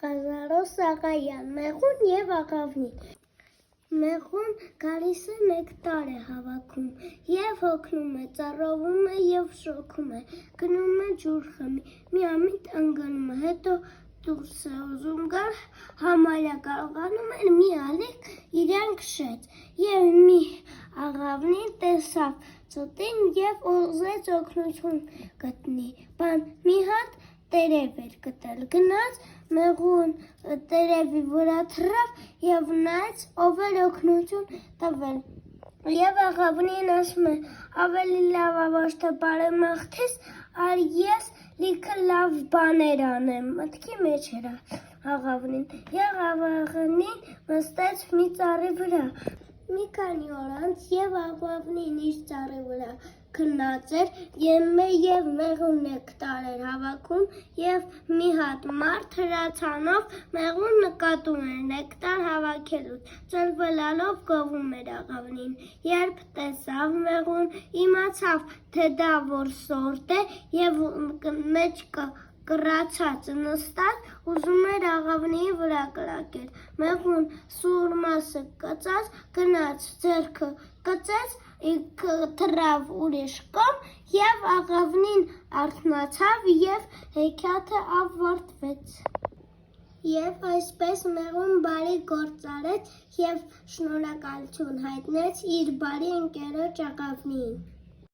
Ղազարոս Աղայան, Մեղուն և Աղավնին։ Մեղուն գալիս է նեկտար է հավաքում և հոգնում է, ծառովում է և շոգում է, գնում է ջուր խմի, միամիտ ընկնում է, հետո դուրս է ուզում գալ, համարյա կարողանում էր մի ալիք իրան քշեց և մի աղավնի տեսավ ծտին և ուզեց օգնություն գտնի, բան մի հատ տերև էր գտել, գնաց Մեղուն տերևի վրա թռավ և նայեց ով էր օգնություն տվել և Աղավնին ասում է ավելի լավ է ոչ թե բարեմաղթես, այլ ես լիքը լավ բաներ անեմ, մտքի մեջ էր Աղավնին և Աղավնին նստեց մի ծառի վրա, մի քանի օր անց և Աղավնին իր ծառի վրա քնած էր և Մեղուն նեկտար էր հավաքում և մի հատ մարդ հրացանով Մեղուն նկատում էր նեկտար հավաքելուց, ճլվելալով գովում էր Աղավնին, երբ տեսավ Մեղուն, իմացավ, թե դա որ սորտ է և մեջ կռացած նստած, ուզում էր Աղավնիի վրա կրակել, Մեղուն սուր մասը կծած, գնաց ձեռքը կծեց, թռավ ուրիշ կողմ և Աղավնին արթնացավ և հեքիաթը ավարտվեց։ Եվ այսպես Մեղուն բարի գործ արեց և շնորհակալություն հայտնեց իր բարի ընկերոջ Աղավնիին։